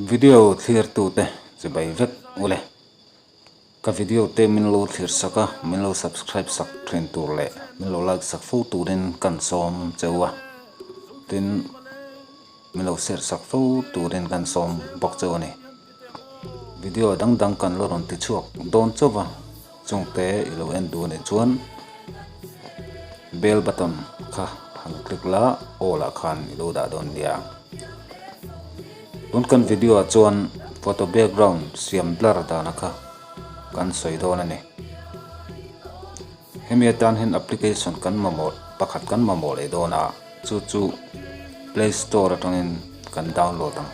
video clear tu te che bai vek ule ka video te min lo clear saka min lo subscribe sak thrin tur le min lo like sak fu tu den kan som chewa tin min lo share sak fu tu den kan som bok chewa ni video dang dang kan lo ron ti chuak don chowa chung te ilo en du ne chuan bell button kha han click la ola khan ilo da don dia tun kan video a chuan photo background siam blur da na kha kan soi do na ni hemiatan hin application kan mamol pakhat kan mamol e do na chu play store atangin kan download ang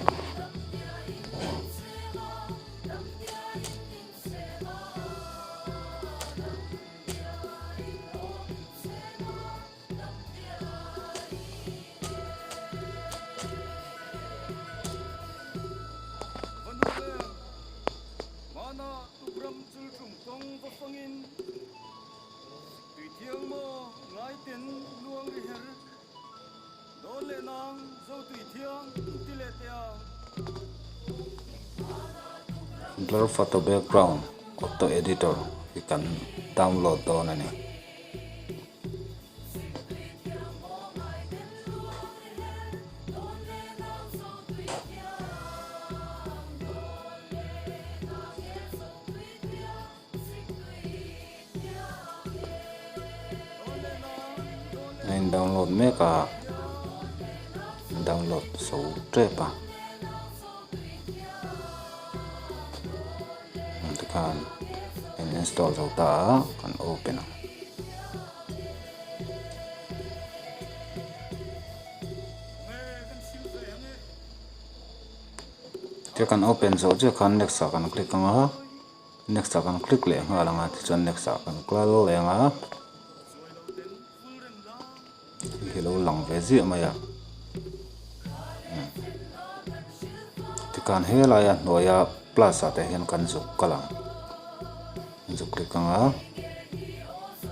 blur photo background auto editor you can download do na ni nên download mấy cả download số trep à kan install rồi ta kan open thì kan open rồi chứ kan next kan click nga next kan click le nga langa thì chọn next kan claro le nga thì lâu lòng về gì mà ya thì kan he la ya no ya plus ate hian kan zuk kalang zuk click nga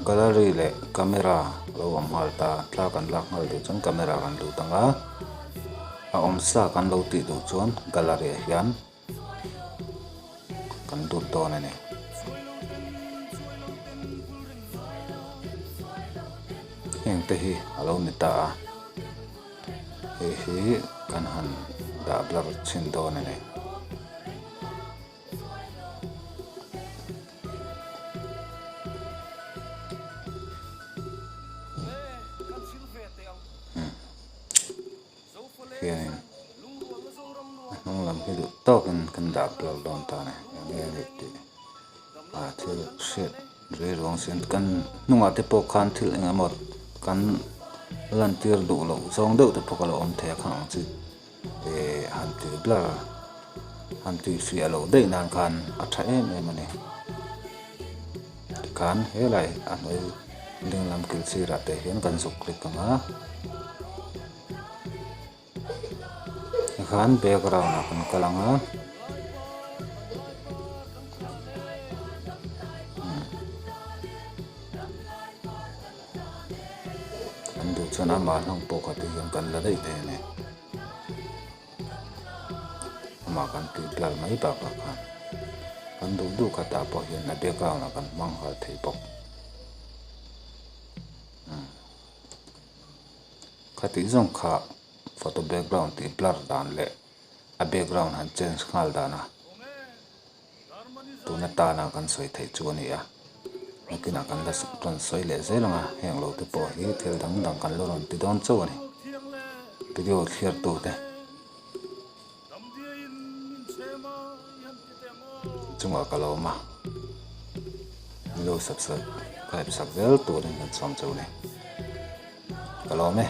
gallery le camera lo am halta tla kan lak hal du chon camera kan lu tanga a om sa kan lo ti du chon gallery hian kan du to ne heng te hi alo ni ta hi kan han da blur chin do ne hiền nông làm cái được to cần đạp lâu đòn ta này nghe được thì thì shit rồi rong xin cần nung ở tiếp tục khăn thì lại một cần lần tiêu đủ lâu xong đậu tiếp tục là ôm thẻ khẳng chứ để hành tiêu là hành tiêu phía lâu đây nàng khăn ở trái em mà này khăn hết lại anh ấy đừng làm kiểu gì ra để hiện cần dục lịch cả má kan background akan kalanga andu chana ma nang pokati yang kan la dei te ne ma kan ti blal mai ba ba kan andu du kata po hian na background akan mang hal thei pok khati zong kha photo background ti blur dan le a background han change khal dana tuna ta na kan soi thei chu ni a akina kan la ton soi le zelanga heng lo te po hi thel dang dang kan lo ron ti don chu ni video clear tu te chunga kaloma lo subscribe sak vel tu den kan som chu ni kalome